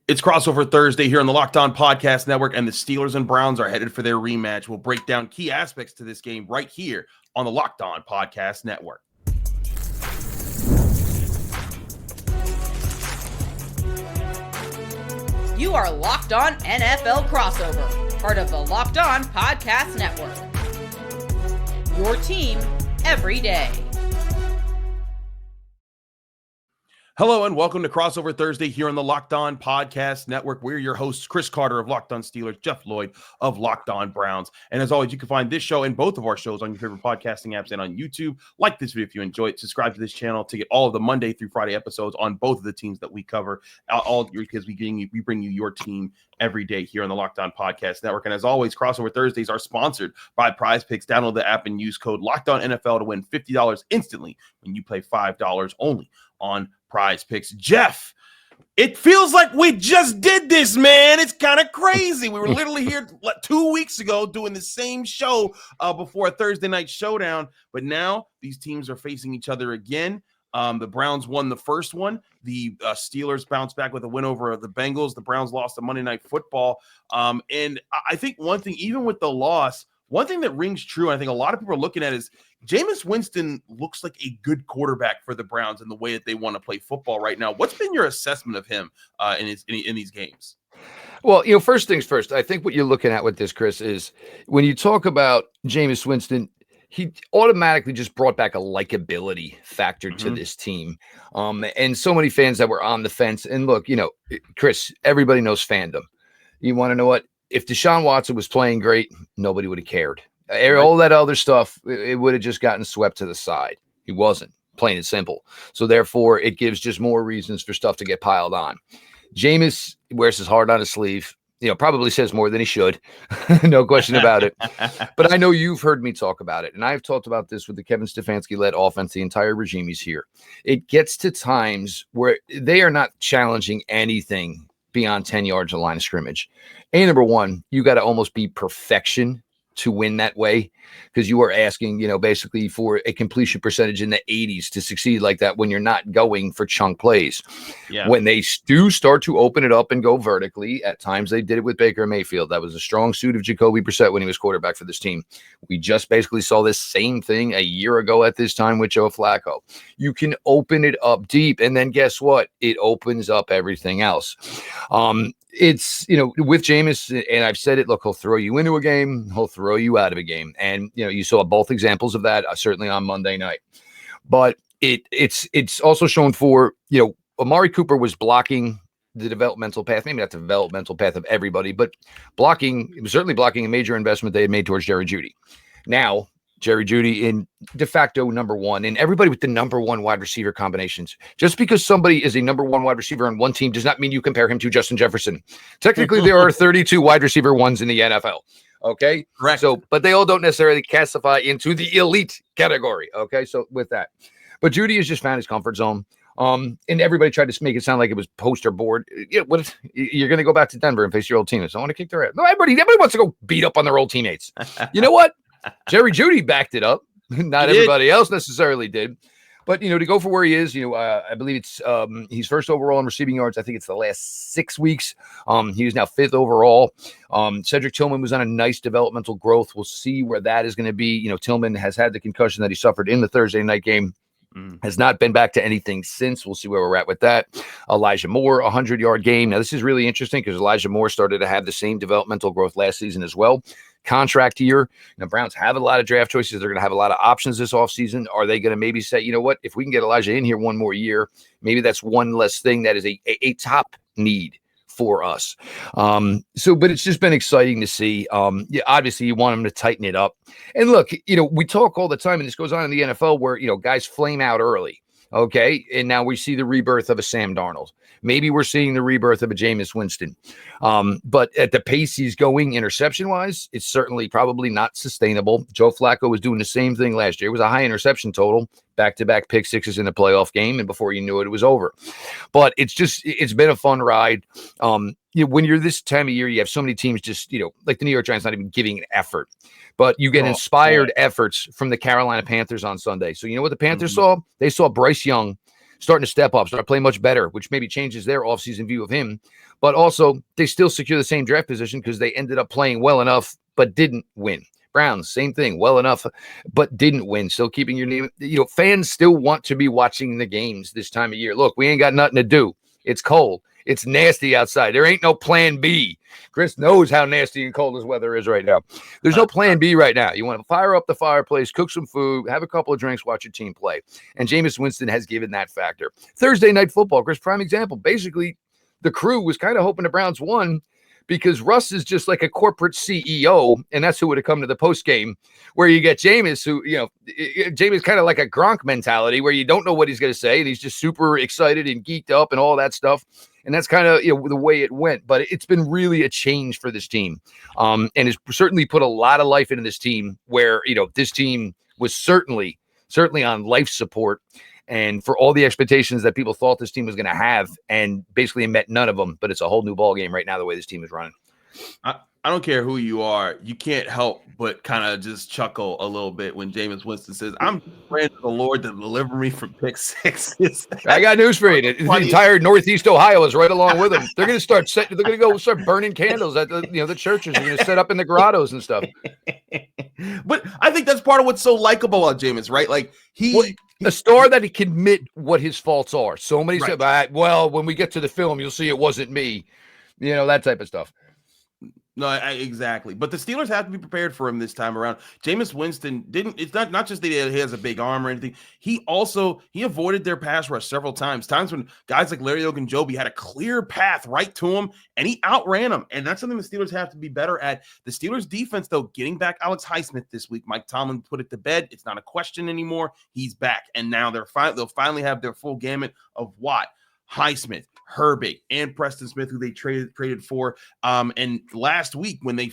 It's crossover Thursday here on the Locked On Podcast Network, and the Steelers and Browns are headed for their rematch. We'll break down key aspects to this game right here on the Locked On Podcast Network. You are Locked On NFL Crossover, part of the Locked On Podcast Network. Your team every day. Hello and welcome to Crossover Thursday here on the Locked On Podcast Network. We're your hosts, Chris Carter of Locked On Steelers, Jeff Lloyd of Locked On Browns. And as always, you can find this show and both of our shows on your favorite podcasting apps and on YouTube. Like this video if you enjoy it. Subscribe to this channel to get all of the Monday through Friday episodes on both of the teams that we cover. All because we bring you your team every day here on the Locked On Podcast Network. And as always, Crossover Thursdays are sponsored by Prize Picks. Download the app and use code LOCKEDONNFL to win $50 instantly when you play $5 only on Prize Picks. Jeff, it feels like we just did this, man. It's kind of crazy. We were literally here 2 weeks ago doing the same show before a Thursday night showdown, but now these teams are facing each other again. The Browns won the first one. The Steelers bounced back with a win over the Bengals. The Browns lost a Monday Night Football. And I think one thing, even with the loss, one thing that rings true, and I think a lot of people are looking at is Jameis Winston looks like a good quarterback for the Browns in the way that they want to play football right now. What's been your assessment of him in these games? Well, first things first, I think what you're looking at with this, Chris, is when you talk about Jameis Winston, he automatically just brought back a likability factor to this team. And so many fans that were on the fence. And look, Chris, everybody knows fandom. You want to know what? If Deshaun Watson was playing great, nobody would have cared. All that other stuff, it would have just gotten swept to the side. He wasn't, plain and simple. So therefore, it gives just more reasons for stuff to get piled on. Jameis wears his heart on his sleeve. Probably says more than he should. No question about it. But I know you've heard me talk about it. And I've talked about this with the Kevin Stefanski-led offense, the entire regime is here. It gets to times where they are not challenging anything beyond 10 yards of line of scrimmage. And number one, you got to almost be perfection to win that way, because you are asking, basically for a completion percentage in the 80s to succeed like that when you're not going for chunk plays. Yeah. When they do start to open it up and go vertically, at times they did it with Baker Mayfield. That was a strong suit of Jacoby Brissett when he was quarterback for this team. We just basically saw this same thing a year ago at this time with Joe Flacco. You can open it up deep, and then guess what? It opens up everything else. It's, with Jameis, and I've said it, look, he'll throw you into a game, he'll throw you out of a game. And, you saw both examples of that, certainly on Monday night. But it's also shown for, Amari Cooper was blocking the developmental path, maybe not the developmental path of everybody, but certainly blocking a major investment they had made towards Jerry Jeudy. Now, Jerry Jeudy in de facto number one, and everybody with the number one wide receiver combinations. Just because somebody is a number one wide receiver on one team does not mean you compare him to Justin Jefferson. Technically, there are 32 wide receiver ones in the NFL. Okay. Correct. So, but they all don't necessarily classify into the elite category. Okay. So with that, but Jeudy has just found his comfort zone. And everybody tried to make it sound like it was poster board. You're going to go back to Denver and face your old teammates. I want to kick their ass. No, everybody wants to go beat up on their old teammates. You know what? Jerry Jeudy backed it up. Not everybody else necessarily did. But, to go for where he is, I believe it's he's first overall in receiving yards. I think it's the last 6 weeks. He was now fifth overall. Cedric Tillman was on a nice developmental growth. We'll see where that is going to be. Tillman has had the concussion that he suffered in the Thursday night game. Has not been back to anything since. We'll see where we're at with that. Elijah Moore, 100-yard game. Now, this is really interesting because Elijah Moore started to have the same developmental growth last season as well. Contract year. Now, Browns have a lot of draft choices. They're going to have a lot of options this offseason. Are they going to maybe say, if we can get Elijah in here one more year, maybe that's one less thing that is a top need for us. But it's just been exciting to see. Obviously you want them to tighten it up. And look, we talk all the time, and this goes on in the NFL where, guys flame out early. Okay. And now we see the rebirth of a Sam Darnold. Maybe we're seeing the rebirth of a Jameis Winston. But at the pace he's going interception wise, it's certainly probably not sustainable. Joe Flacco was doing the same thing last year. It was a high interception total, back-to-back pick sixes in the playoff game. And before you knew it, it was over. But it's been a fun ride. When you're this time of year, you have so many teams just, like the New York Giants not even giving an effort. But you get inspired efforts from the Carolina Panthers on Sunday. So you know what the Panthers saw? They saw Bryce Young starting to step up, start playing much better, which maybe changes their offseason view of him. But also, they still secure the same draft position because they ended up playing well enough, but didn't win. Browns, same thing, well enough, but didn't win. Still keeping your name. Fans still want to be watching the games this time of year. Look, we ain't got nothing to do. It's cold. It's nasty outside. There ain't no plan B. Chris knows how nasty and cold this weather is right now. There's no plan B right now. You want to fire up the fireplace, cook some food, have a couple of drinks, watch your team play. And Jameis Winston has given that factor. Thursday night football, Chris, prime example. Basically, the crew was kind of hoping the Browns won because Russ is just like a corporate CEO, and that's who would have come to the post game, where you get Jameis, who, Jameis kind of like a Gronk mentality, where you don't know what he's going to say, and he's just super excited and geeked up and all that stuff. And that's kind of the way it went. But it's been really a change for this team, and it's certainly put a lot of life into this team, where this team was certainly on life support. And for all the expectations that people thought this team was going to have, and basically met none of them, but it's a whole new ball game right now, the way this team is running. I don't care who you are. You can't help but kind of just chuckle a little bit when Jameis Winston says, I'm praying to the Lord to deliver me from pick sixes. I got news for you. The entire Northeast Ohio is right along with them. They're going to go start burning candles at the churches. They're going to set up in the grottos and stuff. But I think that's part of what's so likable about Jameis, right? Like a star that he can admit what his faults are. So many right. said, well, when we get to the film, you'll see it wasn't me. That type of stuff. No, exactly. But the Steelers have to be prepared for him this time around. Jameis Winston it's not just that he has a big arm or anything. He avoided their pass rush several times when guys like Larry Ogunjobi had a clear path right to him, and he outran them. And that's something the Steelers have to be better at. The Steelers defense, though, getting back Alex Highsmith this week. Mike Tomlin put it to bed. It's not a question anymore. He's back. And now they'll finally have their full gamut of Watt, Highsmith, Herbig, and Preston Smith, who they traded for. And last week, when they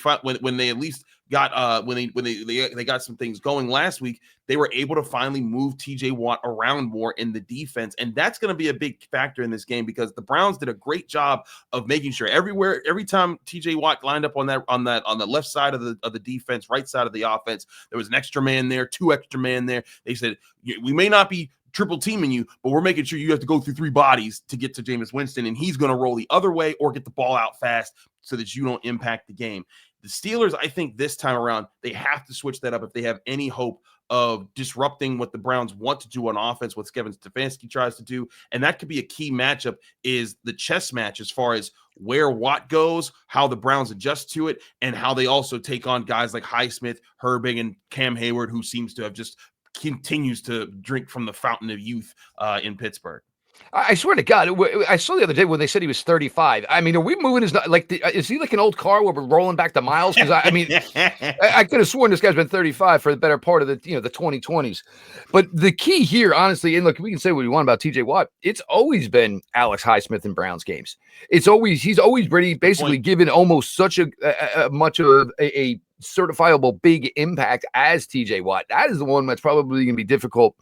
at least got when they got some things going last week, they were able to finally move T.J.Watt around more in the defense, and that's going to be a big factor in this game because the Browns did a great job of making sure every time T.J.Watt lined up on the left side of the defense, right side of the offense, there was an extra man there, 2 extra men there. They said, we may not be triple teaming you, but we're making sure you have to go through 3 bodies to get to Jameis Winston, and he's going to roll the other way or get the ball out fast so that you don't impact the game. The Steelers, I think this time around, they have to switch that up if they have any hope of disrupting what the Browns want to do on offense, what Kevin Stefanski tries to do. And that could be a key matchup, is the chess match as far as where Watt goes, how the Browns adjust to it, and how they also take on guys like Highsmith, Herbig, and Cam Hayward, who seems to have just continues to drink from the fountain of youth in Pittsburgh. I swear to God, I saw the other day when they said he was 35. I mean, are we moving is he like an old car where we're rolling back the miles? Because I could have sworn this guy's been 35 for the better part of the 2020s. But the key here, honestly, and look, we can say what we want about T.J.Watt. It's always been Alex Highsmith in Browns games. He's always basically given almost such a much of a certifiable big impact as T.J.Watt. That is the one that's probably going to be difficult,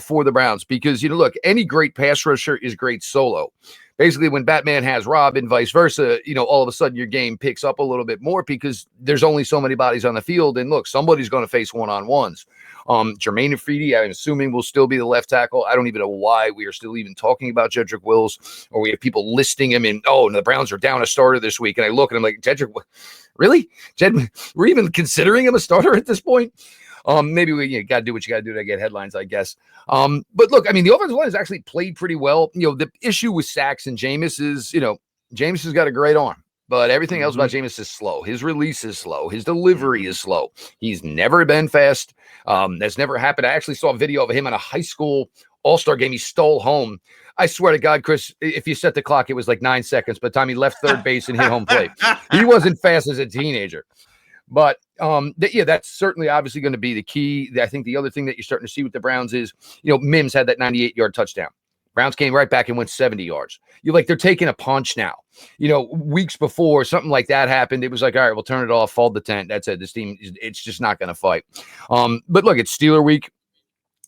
for the Browns, because, look, any great pass rusher is great solo. Basically, when Batman has Robin, vice versa, all of a sudden your game picks up a little bit more because there's only so many bodies on the field. And look, somebody's going to face one-on-ones. Jermaine Afridi, I'm assuming, will still be the left tackle. I don't even know why we are still even talking about Jedrick Wills, or we have people listing him in, the Browns are down a starter this week. And I look and I'm like, Jedrick, really? We're even considering him a starter at this point? Maybe we got to do what you got to do to get headlines, I guess. But look, the offensive line has actually played pretty well. The issue with sacks and Jameis is, Jameis has got a great arm, but everything else about Jameis is slow. His release is slow. His delivery is slow. He's never been fast. That's never happened. I actually saw a video of him in a high school all-star game he stole home. I swear to God, Chris, if you set the clock, it was like 9 seconds by the time he left third base and hit home plate. He wasn't fast as a teenager. But that's certainly obviously going to be the key. I think the other thing that you're starting to see with the Browns is, Mims had that 98-yard touchdown. Browns came right back and went 70 yards. They're taking a punch now. Weeks before something like that happened, it was like, all right, we'll turn it off, fold the tent. That's it. This team, it's just not going to fight. But look, it's Steeler week.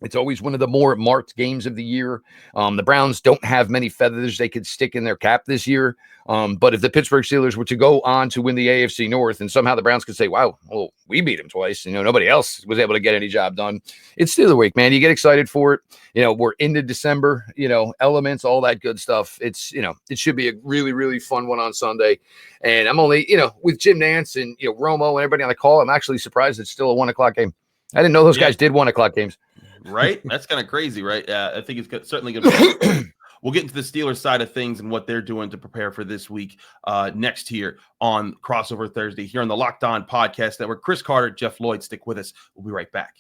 It's always one of the more marked games of the year. The Browns don't have many feathers they could stick in their cap this year. But if the Pittsburgh Steelers were to go on to win the AFC North and somehow the Browns could say, wow, well, we beat them twice. Nobody else was able to get any job done. It's Steeler week, man. You get excited for it. We're into December, elements, all that good stuff. It's, it should be a really, really fun one on Sunday. And I'm only, with Jim Nance and, Romo and everybody on the call, I'm actually surprised it's still a 1:00 game. I didn't know those guys did 1:00 games. Right? That's kind of crazy, right? I think it's certainly going to be. We'll get into the Steelers side of things and what they're doing to prepare for this week next here on Crossover Thursday here on the Locked On Podcast Network. Chris Carter, Jeff Lloyd, stick with us. We'll be right back.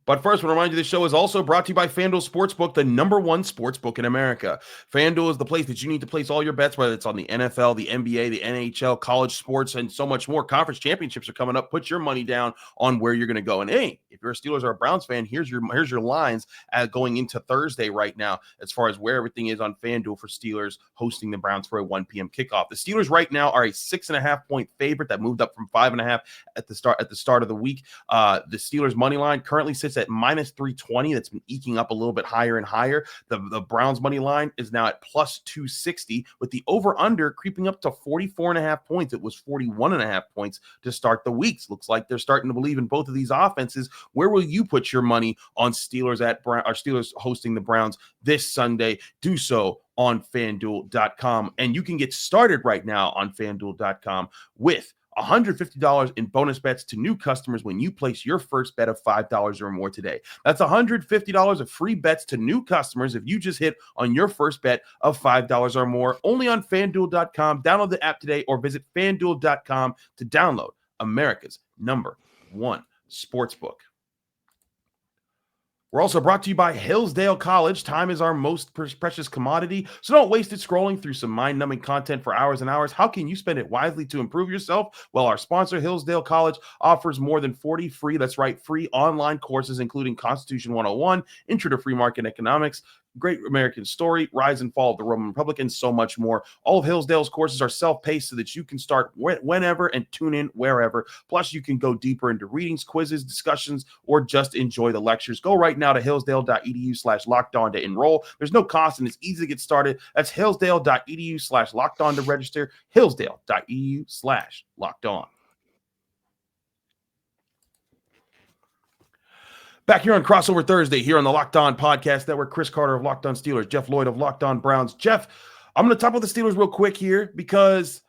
But first, I want to remind you this show is also brought to you by FanDuel Sportsbook, the #1 sportsbook in America. FanDuel is the place that you need to place all your bets, whether it's on the NFL, the NBA, the NHL, college sports, and so much more. Conference championships are coming up. Put your money down on where you're going to go. And hey, if you're a Steelers or a Browns fan, here's your lines going into Thursday right now as far as where everything is on FanDuel for Steelers hosting the Browns for a 1 p.m. kickoff. The Steelers right now are a 6.5-point favorite that moved up from 5.5 at the start of the week. The Steelers money line currently sits at -320. That's been eking up a little bit higher and higher. The Browns money line is now at +260 with the over-under creeping up to 44.5 points. It was 41.5 points to start the weeks. Looks like they're starting to believe in both of these offenses. Where will you put your money on Steelers Steelers hosting the Browns this Sunday? Do so on FanDuel.com. And you can get started right now on FanDuel.com with $150 in bonus bets to new customers when you place your first bet of $5 or more today. That's $150 of free bets to new customers if you just hit on your first bet of $5 or more, only on FanDuel.com. Download the app today or visit FanDuel.com to download America's #1 sportsbook. We're also brought to you by Hillsdale College. Time is our most precious commodity, so don't waste it scrolling through some mind-numbing content for hours and hours. How can you spend it wisely to improve yourself? Well, our sponsor, Hillsdale College, offers more than 40 free online courses, including Constitution 101, Intro to Free Market Economics, Great American Story, Rise and Fall of the Roman Republic, and so much more. All of Hillsdale's courses are self-paced so that you can start whenever and tune in wherever. Plus, you can go deeper into readings, quizzes, discussions, or just enjoy the lectures. Go right now to hillsdale.edu/lockedon to enroll. There's no cost, and it's easy to get started. That's hillsdale.edu/lockedon to register. hillsdale.edu/lockedon. Back here on Crossover Thursday, here on the Locked On Podcast Network, Chris Carter of Locked On Steelers, Jeff Lloyd of Locked On Browns. Jeff, I'm going to talk about the Steelers real quick here because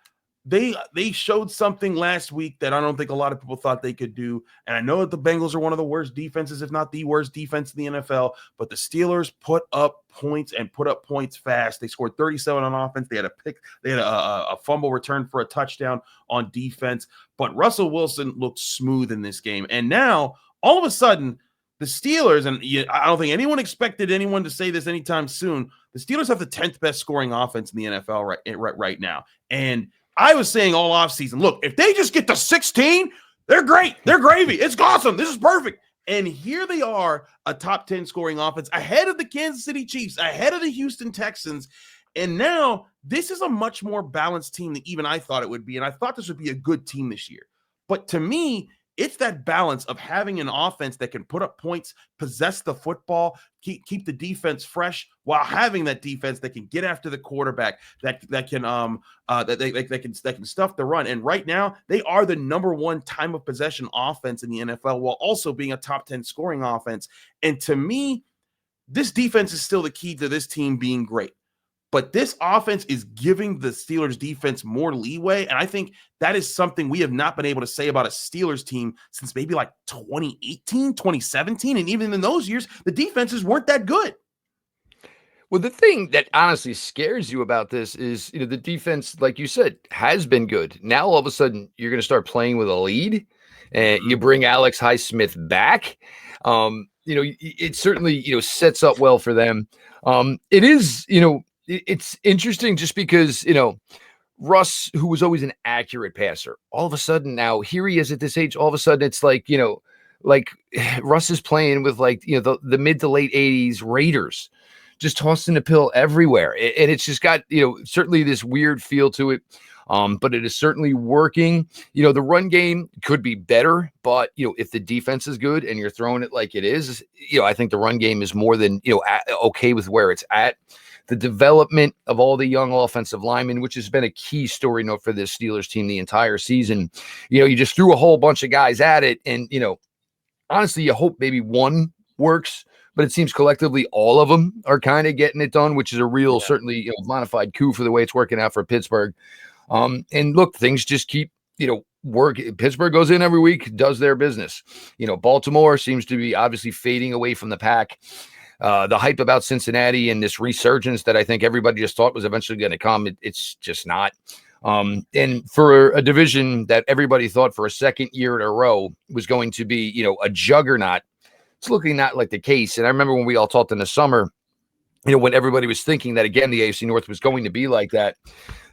they showed something last week that I don't think a lot of people thought they could do. And I know that the Bengals are one of the worst defenses, if not the worst defense in the NFL, but the Steelers put up points and put up points fast. They scored 37 on offense. They had a pick. They had a fumble return for a touchdown on defense. But Russell Wilson looked smooth in this game. And now, all of a sudden, the Steelers, and I don't think anyone expected anyone to say this anytime soon, the Steelers have the 10th best scoring offense in the NFL right now. And I was saying all offseason, look, if they just get to 16, they're great. They're gravy. It's awesome. This is perfect. And here they are, a top 10 scoring offense, ahead of the Kansas City Chiefs, ahead of the Houston Texans. And now this is a much more balanced team than even I thought it would be. And I thought this would be a good team this year. But to me, it's that balance of having an offense that can put up points, possess the football, keep the defense fresh, while having that defense that can get after the quarterback, that can stuff the run. And right now, they are the #1 time of possession offense in the NFL, while also being a top 10 scoring offense. And to me, this defense is still the key to this team being great. But this offense is giving the Steelers defense more leeway. And I think that is something we have not been able to say about a Steelers team since maybe like 2018, 2017. And even in those years, the defenses weren't that good. Well, the thing that honestly scares you about this is, the defense, like you said, has been good. Now, all of a sudden, you're going to start playing with a lead and you bring Alex Highsmith back. It certainly, sets up well for them. It is, it's interesting just because, Russ, who was always an accurate passer, all of a sudden now here he is at this age. All of a sudden it's like, like Russ is playing with the mid to late 80s Raiders, just tossing the pill everywhere. And it's just got, certainly this weird feel to it. but it is certainly working. The run game could be better, but if the defense is good and you're throwing it like it is, I think the run game is more than okay with where it's at. The development of all the young offensive linemen, which has been a key story note for this Steelers team the entire season. You just threw a whole bunch of guys at it, and honestly, you hope maybe one works, but it seems collectively all of them are kind of getting it done, which is a real, certainly, modified coup for the way it's working out for Pittsburgh. And look, things just keep, work. Pittsburgh goes in every week, does their business. Baltimore seems to be obviously fading away from the pack. The hype about Cincinnati and this resurgence that I think everybody just thought was eventually going to come, it's just not. And for a division that everybody thought for a second year in a row was going to be, a juggernaut, it's looking not like the case. And I remember when we all talked in the summer, when everybody was thinking that, again, the AFC North was going to be like that.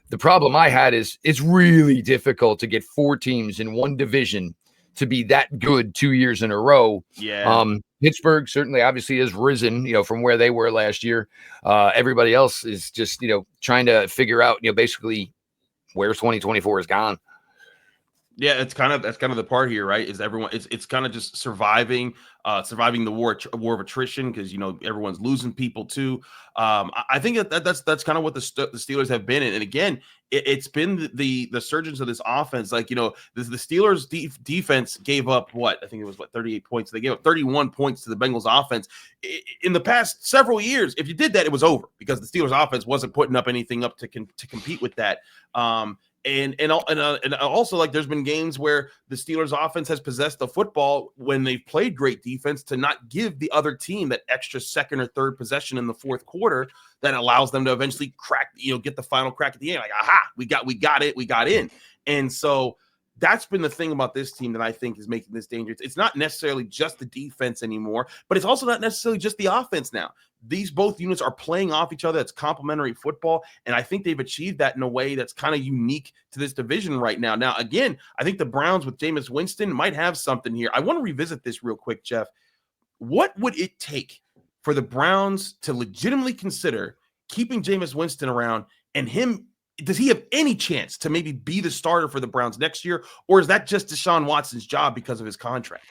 The problem I had is it's really difficult to get 4 teams in one division to be that good 2 years in a row. Yeah. Pittsburgh certainly obviously has risen, from where they were last year. Everybody else is just, trying to figure out, basically where 2024 is gone. Yeah, that's kind of the part here, right? Is everyone it's kind of just surviving the war of attrition, because everyone's losing people too. I think that's kind of what the Steelers have been, and again, it's been the surgence of this offense. Like the Steelers defense gave up I think it was 38 points. They gave up 31 points to the Bengals offense in the past several years. If you did that, it was over, because the Steelers offense wasn't putting up anything up to compete with that. And also, like, there's been games where the Steelers offense has possessed the football when they've played great defense to not give the other team that extra second or third possession in the fourth quarter that allows them to eventually crack, get the final crack at the end. Like, aha, we got in. And so that's been the thing about this team that I think is making this dangerous. It's not necessarily just the defense anymore, but it's also not necessarily just the offense now. These both units are playing off each other. It's complementary football, and I think they've achieved that in a way that's kind of unique to this division right now. Now, again, I think the Browns with Jameis Winston might have something here. I want to revisit this real quick, Jeff. What would it take for the Browns to legitimately consider keeping Jameis Winston around, and him? Does he have any chance to maybe be the starter for the Browns next year, or is that just Deshaun Watson's job because of his contract?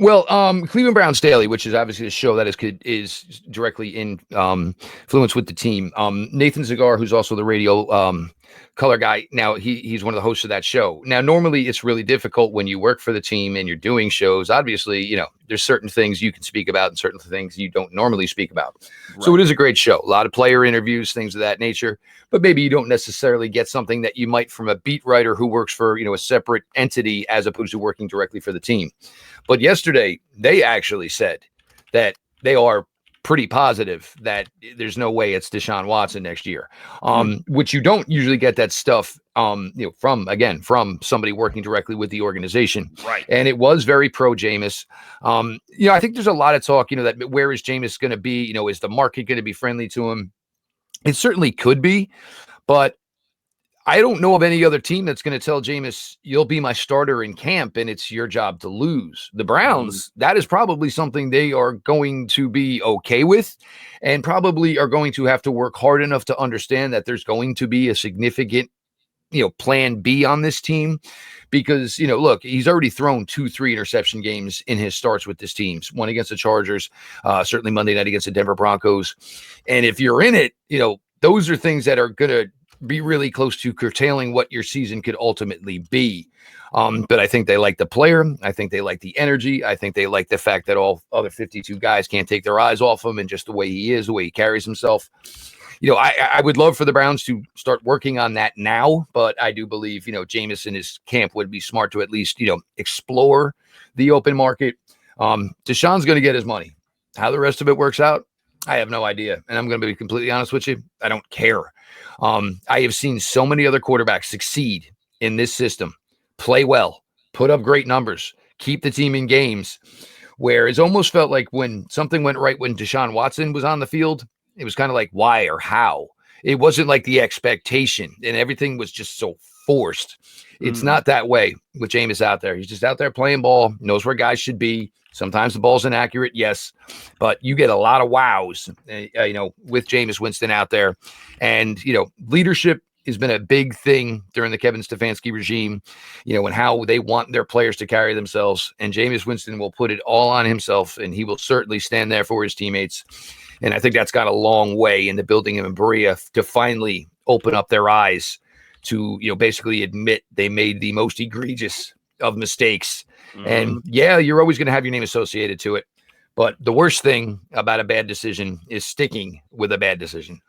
Well, Cleveland Browns Daily, which is obviously a show that is directly in influence with the team. Nathan Zagar, who's also the radio color guy, now he's one of the hosts of that show. Now, normally it's really difficult when you work for the team and you're doing shows. Obviously, there's certain things you can speak about and certain things you don't normally speak about. Right. So it is a great show. A lot of player interviews, things of that nature. But maybe you don't necessarily get something that you might from a beat writer who works for, a separate entity as opposed to working directly for the team. But yesterday, they actually said that they are pretty positive that there's no way it's Deshaun Watson next year, which you don't usually get that stuff, from somebody working directly with the organization. Right. And it was very pro Jameis. I think there's a lot of talk, that where is Jameis going to be? Is the market going to be friendly to him? It certainly could be, but I don't know of any other team that's going to tell Jameis, you'll be my starter in camp and it's your job to lose. The Browns, that is probably something they are going to be okay with, and probably are going to have to work hard enough to understand that there's going to be a significant, plan B on this team, because, look, he's already thrown 2-3 interception games in his starts with this team. One against the Chargers, certainly Monday night against the Denver Broncos. And if you're in it, those are things that are going to be really close to curtailing what your season could ultimately be. But I think they like the player. I think they like the energy. I think they like the fact that all other 52 guys can't take their eyes off him, and just the way he is, the way he carries himself. I would love for the Browns to start working on that now, but I do believe, Jameis and his camp would be smart to at least, explore the open market. Deshaun's going to get his money. How the rest of it works out, I have no idea. And I'm going to be completely honest with you. I don't care. I have seen so many other quarterbacks succeed in this system, play well, put up great numbers, keep the team in games, where it's almost felt like when something went right when Deshaun Watson was on the field, it was kind of like why or how. It wasn't like the expectation, and everything was just so forced. It's not that way with Jameis out there. He's just out there playing ball, knows where guys should be. Sometimes the ball's inaccurate, yes, but you get a lot of wows, with Jameis Winston out there. And, leadership has been a big thing during the Kevin Stefanski regime, and how they want their players to carry themselves. And Jameis Winston will put it all on himself, and he will certainly stand there for his teammates. And I think that's gone a long way into building him and Berea to finally open up their eyes to, basically admit they made the most egregious of mistakes. And you're always going to have your name associated to it. But the worst thing about a bad decision is sticking with a bad decision.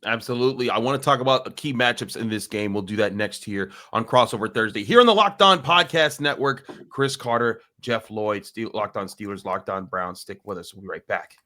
Absolutely. I want to talk about key matchups in this game. We'll do that next here on Crossover Thursday here on the Locked On Podcast Network. Chris Carter, Jeff Lloyd, Locked On Steelers, Locked On Browns. Stick with us. We'll be right back.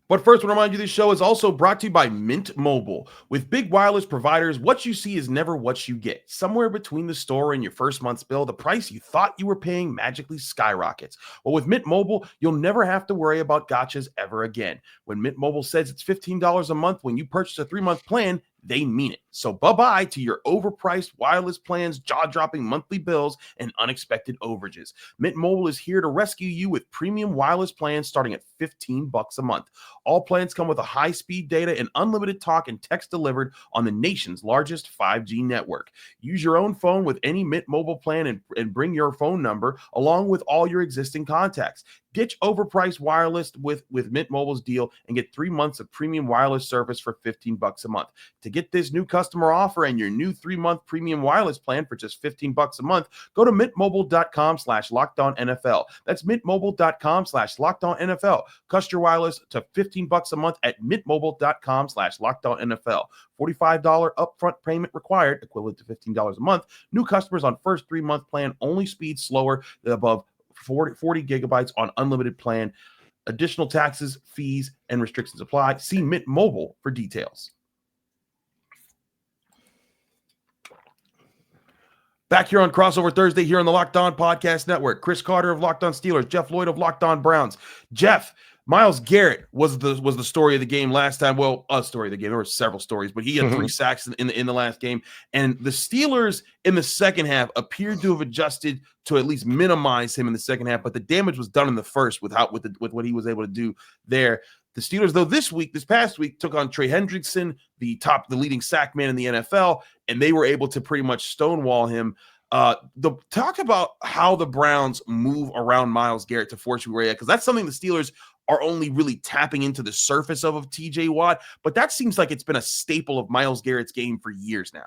But first, I want to remind you this show is also brought to you by Mint Mobile. With big wireless providers, what you see is never what you get. Somewhere between the store and your first month's bill, the price you thought you were paying magically skyrockets. Well, with Mint Mobile, you'll never have to worry about gotchas ever again. When Mint Mobile says it's $15 a month when you purchase a 3-month plan, they mean it. So bye-bye to your overpriced wireless plans, jaw-dropping monthly bills, and unexpected overages. Mint Mobile is here to rescue you with premium wireless plans starting at $15 a month. All plans come with a high-speed data and unlimited talk and text delivered on the nation's largest 5G network. Use your own phone with any Mint Mobile plan and bring your phone number along with all your existing contacts. Ditch overpriced wireless with Mint Mobile's deal and get 3 months of premium wireless service for $15 a month. To get this new customer offer and your new 3-month premium wireless plan for just $15 a month, go to mintmobile.com/LockedOnNFL. That's mintmobile.com/LockedOnNFL. Customer wireless to $15 a month at mintmobile.com/LockedOnNFL. $45 upfront payment required, equivalent to $15 a month. New customers on first 3-month plan, only speed slower than above 40 gigabytes on unlimited plan. Additional taxes, fees, and restrictions apply. See Mint Mobile for details. Back here on Crossover Thursday here on the Locked On Podcast Network. Chris Carter of Locked On Steelers, Jeff Lloyd of Locked On Browns. Jeff, Myles Garrett was the story of the game last time. Well, a story of the game. There were several stories, but he had 3 sacks in the last game. And the Steelers in the second half appeared to have adjusted to at least minimize him in the second half, but the damage was done in the first with what he was able to do there. The Steelers, though, this past week, took on Trey Hendrickson, the leading sack man in the NFL, and they were able to pretty much stonewall him. Talk about how the Browns move around Myles Garrett to force you where, because that's something the Steelers are only really tapping into the surface of T.J.Watt, but that seems like it's been a staple of Myles Garrett's game for years now.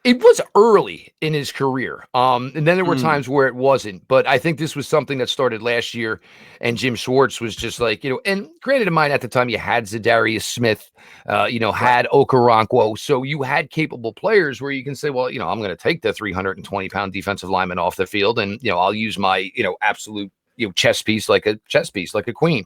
It was early in his career. And then there were times where it wasn't, but I think this was something that started last year, and Jim Schwartz was just like, and granted in mind at the time you had Zadarius Smith, had Okoronkwo. So you had capable players where you can say, well, I'm going to take the 320-pound defensive lineman off the field and, I'll use my, absolute, chess piece like a queen.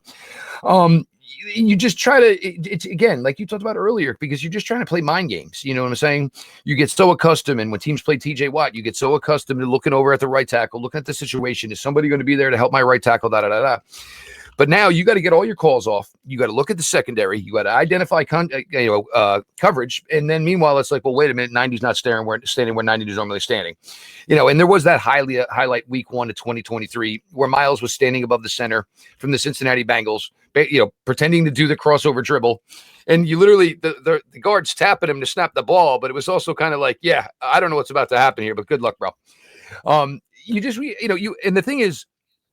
You just try to, it's again, like you talked about earlier, because you're just trying to play mind games. You know what I'm saying? You get so accustomed, and when teams play T.J.Watt, you get so accustomed to looking over at the right tackle, looking at the situation. Is somebody going to be there to help my right tackle? But now you got to get all your calls off. You got to look at the secondary. You got to identify coverage. And then meanwhile, it's like, well, wait a minute, 90's not standing where 90 is normally standing. And there was that highlight week 1 of 2023 where Myles was standing above the center from the Cincinnati Bengals, pretending to do the crossover dribble. And you literally, the guard's tapping him to snap the ball, but it was also kind of like, yeah, I don't know what's about to happen here, but good luck, bro. And the thing is,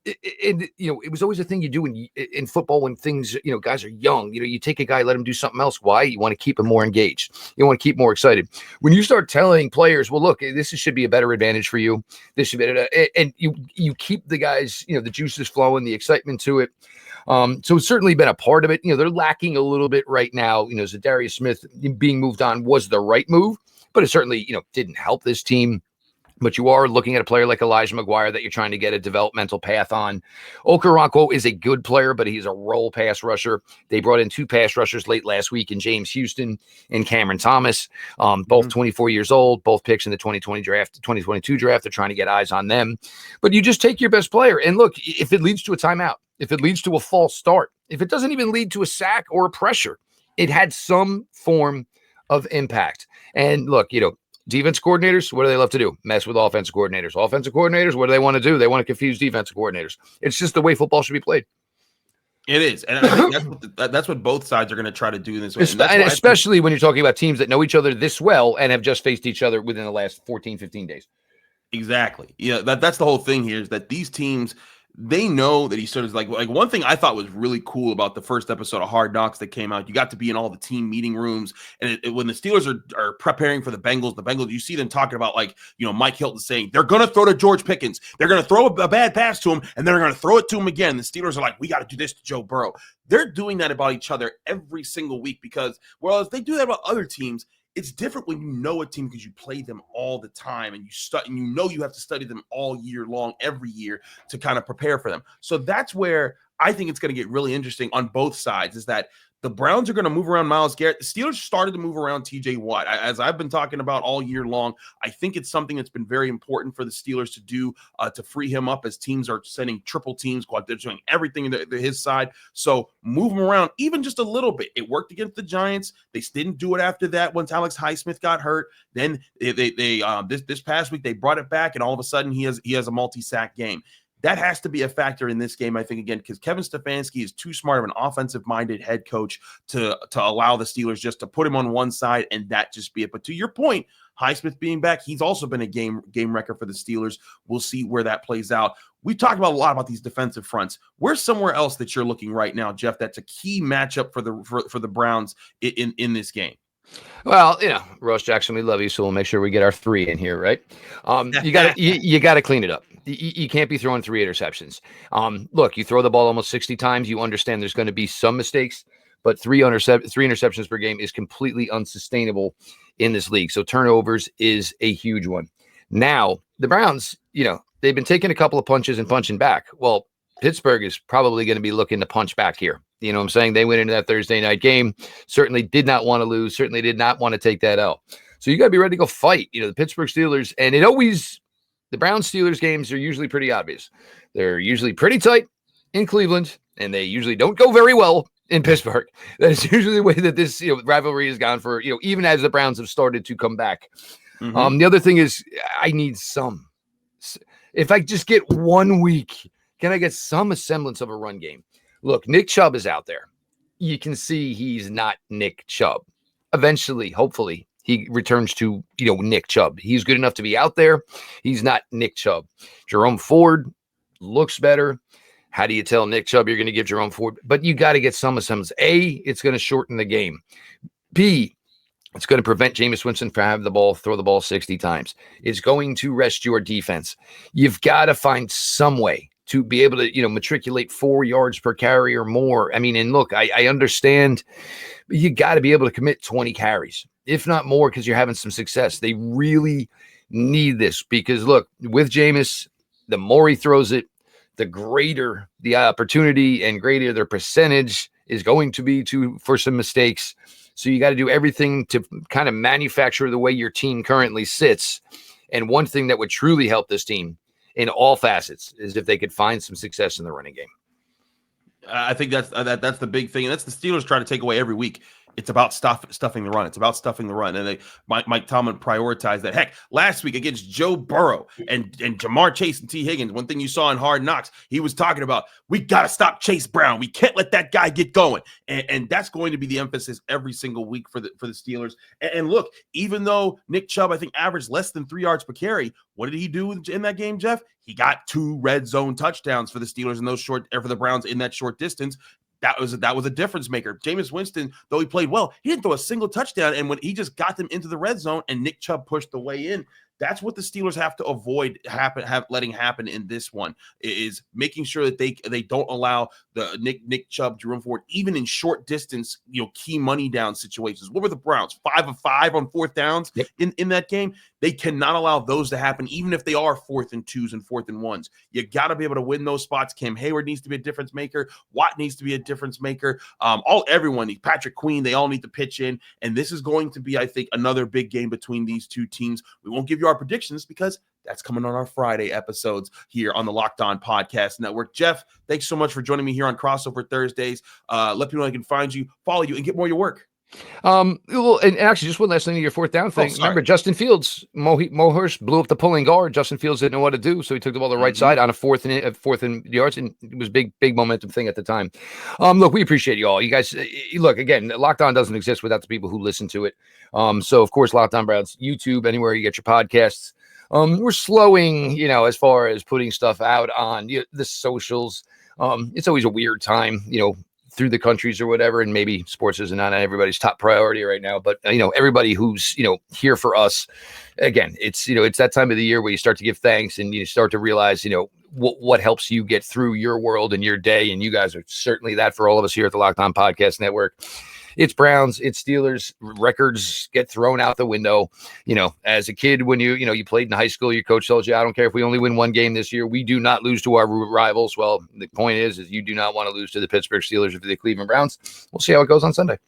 it was always a thing you do in football when things, guys are young. You take a guy, let him do something else. Why? You want to keep him more engaged. You want to keep more excited. When you start telling players, well, look, this should be a better advantage for you. This should be, and you keep the guys, the juices flowing, the excitement to it. So it's certainly been a part of it. They're lacking a little bit right now. Zadarius Smith being moved on was the right move, but it certainly, didn't help this team. But you are looking at a player like Elijah McGuire that you're trying to get a developmental path on. Okoronkwo is a good player, but he's a role pass rusher. They brought in 2 pass rushers late last week in James Houston and Cameron Thomas, both 24 years old, both picks in the 2022 draft. They're trying to get eyes on them. But you just take your best player. And look, if it leads to a timeout, if it leads to a false start, if it doesn't even lead to a sack or a pressure, it had some form of impact. And look, defense coordinators, what do they love to do? Mess with offensive coordinators. Offensive coordinators, what do they want to do? They want to confuse defensive coordinators. It's just the way football should be played. It is, and I think that's what both sides are going to try to do in this way. And especially when you're talking about teams that know each other this well and have just faced each other within the last 14, 15 days. Exactly. Yeah, that's the whole thing here, is that these teams, they know that he sort of like one thing I thought was really cool about the first episode of Hard Knocks that came out. You got to be in all the team meeting rooms, and when the Steelers are preparing for the Bengals, you see them talking about, like, Mike Hilton saying they're going to throw to George Pickens, they're going to throw a bad pass to him, and then they're going to throw it to him again. The Steelers are like, we got to do this to Joe Burrow. They're doing that about each other every single week, because whereas they do that about other teams, it's different when you know a team because you play them all the time, and you have to study them all year long, every year, to kind of prepare for them. So that's where I think it's going to get really interesting on both sides, is that the Browns are going to move around Myles Garrett. The Steelers started to move around T.J.Watt. As I've been talking about all year long, I think it's something that's been very important for the Steelers to do, to free him up, as teams are sending triple teams, they're doing everything to his side. So move him around even just a little bit. It worked against the Giants. They didn't do it after that once Alex Highsmith got hurt. Then this past week they brought it back, and all of a sudden he has a multi-sack game. That has to be a factor in this game, I think, again, because Kevin Stefanski is too smart of an offensive-minded head coach to allow the Steelers just to put him on one side and that just be it. But to your point, Highsmith being back, he's also been a game wrecker for the Steelers. We'll see where that plays out. We talked about a lot about these defensive fronts. Where's somewhere else that you're looking right now, Jeff, that's a key matchup for the Browns in this game? Well, Ross Jackson, we love you, so we'll make sure we get our 3 in here, right? You got to clean it up. You can't be throwing 3 interceptions. Look, you throw the ball almost 60 times. You understand there's going to be some mistakes, but 3 interceptions per game is completely unsustainable in this league. So turnovers is a huge one. Now, the Browns, they've been taking a couple of punches and punching back. Well, Pittsburgh is probably going to be looking to punch back here. You know what I'm saying? They went into that Thursday night game, certainly did not want to lose, certainly did not want to take that L. So you got to be ready to go fight. The Pittsburgh Steelers, and the Browns Steelers games are usually pretty obvious. They're usually pretty tight in Cleveland, and they usually don't go very well in Pittsburgh. That is usually the way that this rivalry has gone for, even as the Browns have started to come back. Mm-hmm. The other thing is, I need some. If I just get 1 week, can I get some semblance of a run game? Look, Nick Chubb is out there. You can see he's not Nick Chubb. Eventually, hopefully, he returns to, Nick Chubb. He's good enough to be out there. He's not Nick Chubb. Jerome Ford looks better. How do you tell Nick Chubb you're going to give Jerome Ford? But you got to get some semblance. A, it's going to shorten the game. B, it's going to prevent Jameis Winston from having the ball, throw the ball 60 times. It's going to rest your defense. You've got to find some way to be able to, matriculate 4 yards per carry or more. I mean, and look, I understand, but you got to be able to commit 20 carries, if not more, because you're having some success. They really need this because, look, with Jameis, the more he throws it, the greater the opportunity and greater their percentage is going to be for some mistakes. So you got to do everything to kind of manufacture the way your team currently sits. And one thing that would truly help this team in all facets is if they could find some success in the running game. I think that's the big thing, and that's the Steelers try to take away every week. It's about stuffing the run. It's about stuffing the run. And Mike Tomlin prioritized that. Heck, last week against Joe Burrow and Jamar Chase and T. Higgins, one thing you saw in Hard Knocks, he was talking about, we got to stop Chase Brown. We can't let that guy get going. And that's going to be the emphasis every single week for the Steelers. And look, even though Nick Chubb, I think, averaged less than 3 yards per carry, what did he do in that game, Jeff? He got 2 red zone touchdowns for the Steelers for the Browns in that short distance. That was a difference maker. Jameis Winston, though he played well, he didn't throw a single touchdown. And when he just got them into the red zone and Nick Chubb pushed the way in, that's what the Steelers have to avoid letting happen in this one, is making sure that they don't allow the Nick Chubb, Jerome Ford, even in short distance, key money down situations. What were the Browns? 5 of 5 on 4th downs in that game? They cannot allow those to happen, even if they are 4th and 2s and 4th and 1s. You got to be able to win those spots. Cam Hayward needs to be a difference maker. Watt needs to be a difference maker. Everyone, Patrick Queen, they all need to pitch in. And this is going to be, I think, another big game between these two teams. We won't give you our predictions because that's coming on our Friday episodes here on the Locked On Podcast Network. Jeff, thanks so much for joining me here on Crossover Thursdays. Let people know I can find you, follow you, and get more of your work. Well, and actually, just one last thing to your fourth down thing. Remember, Justin Fields, Mohurst blew up the pulling guard. Justin Fields didn't know what to do, so he took the ball to the right side on a fourth and yards, and it was big momentum thing at the time. Look, we appreciate you all. You guys, look, again, Locked On doesn't exist without the people who listen to it. So of course, Locked On Browns, YouTube, anywhere you get your podcasts. We're slowing, as far as putting stuff out on the socials. It's always a weird time, through the countries or whatever, and maybe sports is not everybody's top priority right now, but everybody who's here for us, again, it's it's that time of the year where you start to give thanks and you start to realize what helps you get through your world and your day, and you guys are certainly that for all of us here at the Locked On Podcast Network. It's Browns, it's Steelers. Records get thrown out the window. As a kid, when you played in high school, your coach tells you, I don't care if we only win one game this year. We do not lose to our rivals. Well, the point is you do not want to lose to the Pittsburgh Steelers or to the Cleveland Browns. We'll see how it goes on Sunday.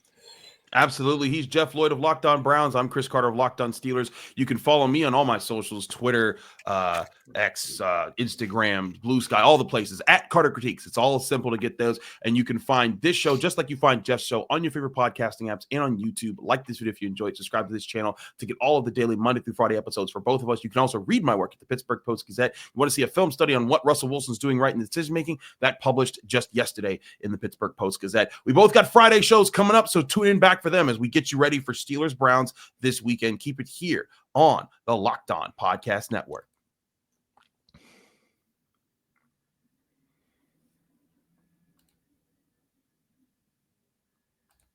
Absolutely. He's Jeff Lloyd of Locked On Browns. I'm Chris Carter of Locked On Steelers. You can follow me on all my socials, Twitter, X, Instagram, Blue Sky, all the places, at Carter Critiques. It's all simple to get those. And you can find this show, just like you find Jeff's show, on your favorite podcasting apps and on YouTube. Like this video if you enjoyed. Subscribe to this channel to get all of the daily Monday through Friday episodes for both of us. You can also read my work at the Pittsburgh Post-Gazette. You want to see a film study on what Russell Wilson's doing right in the decision-making? That published just yesterday in the Pittsburgh Post-Gazette. We both got Friday shows coming up, so tune in back for them as we get you ready for Steelers Browns this weekend. Keep it here on the Locked On Podcast Network.